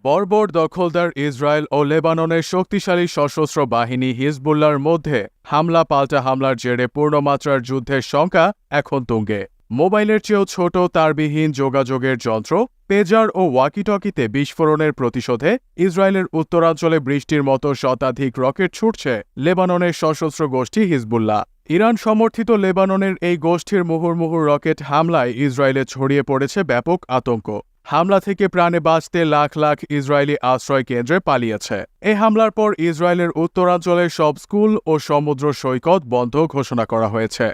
বর্বর দখলদার ইসরায়েল ও লেবাননের শক্তিশালী সশস্ত্র বাহিনী হিজবুল্লাহর মধ্যে হামলা পাল্টা হামলার জেরে পূর্ণমাত্রার যুদ্ধের শঙ্কা এখন তুঙ্গে। মোবাইলের চেয়েও ছোট তারবিহীন যোগাযোগের যন্ত্র, পেজার ও ওয়াকিটকিতে বিস্ফোরণের প্রতিশোধে ইসরায়েলের উত্তরাঞ্চলে বৃষ্টির মতো শতাধিক রকেট ছুটছে লেবাননের সশস্ত্র গোষ্ঠী হিজবুল্লাহ। ইরান সমর্থিত লেবাননের এই গোষ্ঠীর মুহুর্মুহু রকেট হামলায় ইসরায়েলে ছড়িয়ে পড়েছে ব্যাপক আতঙ্ক। হামলা থেকে প্রাণে বাঁচতে লাখ লাখ ইসরায়েলি আশ্রয় কেন্দ্রে পালিয়েছে। এই হামলার পর ইসরায়েলের উত্তরাঞ্চলের সব স্কুল ও সমুদ্র সৈকত বন্ধ ঘোষণা করা হয়েছে।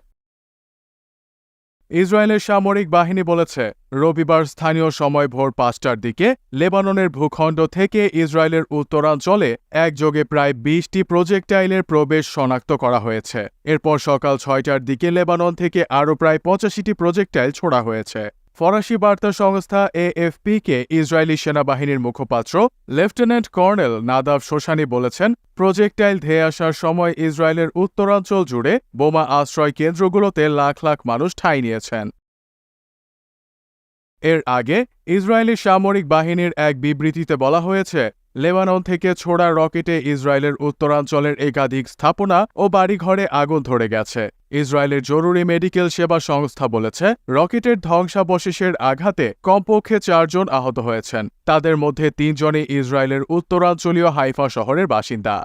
ইসরায়েলের সামরিক বাহিনী বলেছে, রবিবার স্থানীয় সময় ভোর ৫টার দিকে লেবাননের ভূখণ্ড থেকে ইসরায়েলের উত্তরাঞ্চলে একযোগে প্রায় ২০টি প্রজেক্টাইলের প্রবেশ শনাক্ত করা হয়েছে। এরপর সকাল ৬টার দিকে লেবানন থেকে আরও প্রায় ৮৫টি প্রজেক্টাইল ছোড়া হয়েছে। ফরাসি বার্তা সংস্থা এএফপিকে ইসরায়েলি সেনাবাহিনীর মুখপাত্র লেফটেন্যান্ট কর্নেল নাদাব শোশানি বলেছেন, প্রজেক্টাইল ধেয়ে আসার সময় ইসরায়েলের উত্তরাঞ্চল জুড়ে বোমা আশ্রয় কেন্দ্রগুলোতে লাখ লাখ মানুষ ঠাঁই নিয়েছেন। এর আগে ইসরায়েলি সামরিক বাহিনীর এক বিবৃতিতে বলা হয়েছে, লেবানন থেকে ছোড়া রকেটে ইসরায়েলের উত্তরাঞ্চলের একাধিক স্থাপনা ও বাড়িঘরে আগুন ধরে গেছে। ইসরায়েলের জরুরি মেডিকেল সেবা সংস্থা বলেছে, রকেটের ধ্বংসাবশেষের আঘাতে কমপক্ষে ৪ জন আহত হয়েছেন। তাদের মধ্যে ৩ জনই ইসরায়েলের উত্তরাঞ্চলীয় হাইফা শহরের বাসিন্দা।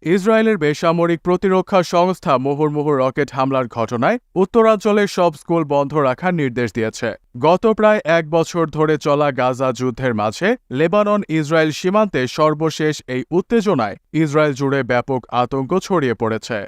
ইসরায়েলের বেসামরিক প্রতিরক্ষা সংস্থা মুহুর্মুহু রকেট হামলার ঘটনায় উত্তরাঞ্চলের সব স্কুল বন্ধ রাখার নির্দেশ দিয়েছে। গত প্রায় ১ বছর ধরে চলা গাজা যুদ্ধের মাঝে লেবানন ইসরায়েল সীমান্তে সর্বশেষ এই উত্তেজনায় ইসরায়েল জুড়ে ব্যাপক আতঙ্ক ছড়িয়ে পড়েছে।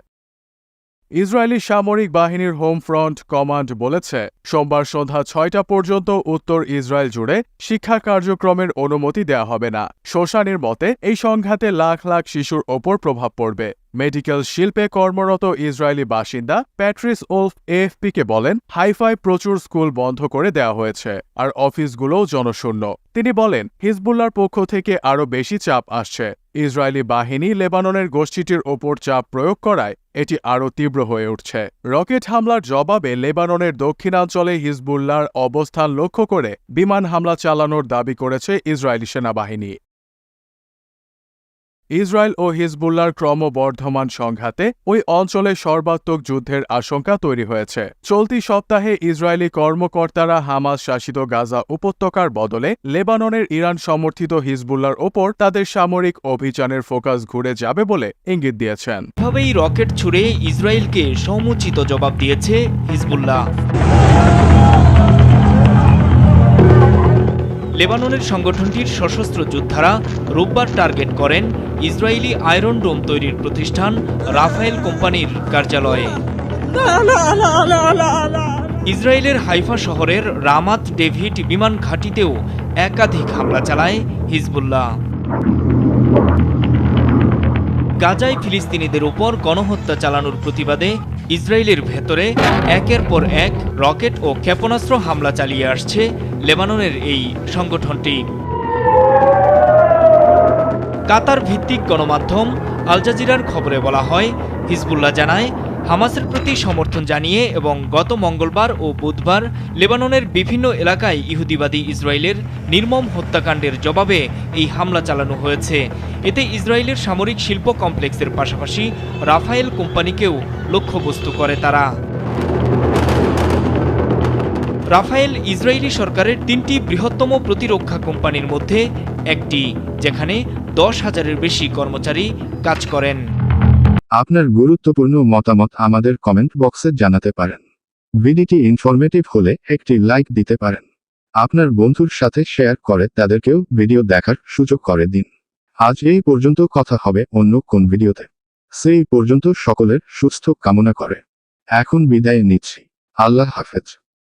ইসরায়েলি সামরিক বাহিনীর হোম ফ্রন্ট কমান্ড বলেছে, সোমবার সন্ধ্যা ৬টা পর্যন্ত উত্তর ইসরায়েল জুড়ে শিক্ষা কার্যক্রমের অনুমতি দেওয়া হবে না। শোশানির মতে, এই সংঘাতে লাখ লাখ শিশুর ওপর প্রভাব পড়বে। মেডিকেল শিল্পে কর্মরত ইসরায়েলি বাসিন্দা প্যাট্রিস ওলফ এএফপিকে বলেন, হাইফায় প্রচুর স্কুল বন্ধ করে দেওয়া হয়েছে, আর অফিসগুলোও জনশূন্য। তিনি বলেন, হিজবুল্লাহর পক্ষ থেকে আরও বেশি চাপ আসছে। ইসরায়েলি বাহিনী লেবাননের গোষ্ঠীটির ওপর চাপ প্রয়োগ করায় এটি আরও তীব্র হয়ে উঠছে। রকেট হামলার জবাবে লেবাননের দক্ষিণাঞ্চলে হিজবুল্লাহর অবস্থান লক্ষ্য করে বিমান হামলা চালানোর দাবি করেছে ইসরায়েলি সেনাবাহিনী। ইসরায়েল ও হিজবুল্লাহর ক্রমবর্ধমান সংঘাতে ওই অঞ্চলে সর্বাত্মক যুদ্ধের আশঙ্কা তৈরি হয়েছে। চলতি সপ্তাহে ইসরায়েলি কর্মকর্তারা হামাস শাসিত গাজা উপত্যকার বদলে লেবাননের ইরান সমর্থিত হিজবুল্লাহর ওপর তাদের সামরিক অভিযানের ফোকাস ঘুরে যাবে বলে ইঙ্গিত দিয়েছেন। এভাবেই রকেট ছুড়ে ইসরায়েলকে সমুচিত জবাব দিয়েছে হিজবুল্লাহ। লেবাননের সংগঠনটির সশস্ত্র যোদ্ধারা রোববার টার্গেট করেন ইসরায়েলি আয়রন ডোম তৈরির প্রতিষ্ঠান রাফায়েল কোম্পানির কার্যালয়ে। ইসরায়েলের হাইফা শহরের রামাত ডেভিড বিমান ঘাঁটিতেও একাধিক হামলা চালায় হিজবুল্লাহ। গাজায় ফিলিস্তিনিদের উপর গণহত্যা চালানোর প্রতিবাদে ইসরায়েলের ভেতরে একের পর এক রকেট ও ক্ষেপণাস্ত্র হামলা চালিয়ে আসছে লেবাননের এই সংগঠনটি। কাতার ভিত্তিক গণমাধ্যম আল জাজিরার খবরে বলা হয়, হিজবুল্লাহ জানায়, হামাসের প্রতি সমর্থন জানিয়ে এবং গত মঙ্গলবার ও বুধবার লেবাননের বিভিন্ন এলাকায় ইহুদিবাদী ইসরায়েলের নির্মম হত্যাকাণ্ডের জবাবে এই হামলা চালানো হয়েছে। এতে ইসরায়েলের সামরিক শিল্প কমপ্লেক্সের পাশাপাশি রাফায়েল কোম্পানিকেও লক্ষ্যবস্তু করে তারা। রাফায়েল ইসরায়েলি সরকারের 3টি বৃহত্তম প্রতিরক্ষা কোম্পানির মধ্যে একটি, যেখানে 10,000-এর বেশি কর্মচারী কাজ করেন। আপনার গুরুত্বপূর্ণ মতামত আমাদের কমেন্ট বক্সে জানাতে পারেন। ভিডিওটি ইনফরমেটিভ হলে একটি লাইক দিতে পারেন। আপনার বন্ধুর সাথে শেয়ার করে তাদেরকেও ভিডিও দেখার সুযোগ করে দিন। আজ এই পর্যন্ত, কথা হবে অন্য কোন ভিডিওতে। সেই পর্যন্ত সকলের সুস্থ কামনা করে এখন বিদায় নিচ্ছি। আল্লাহ হাফেজ।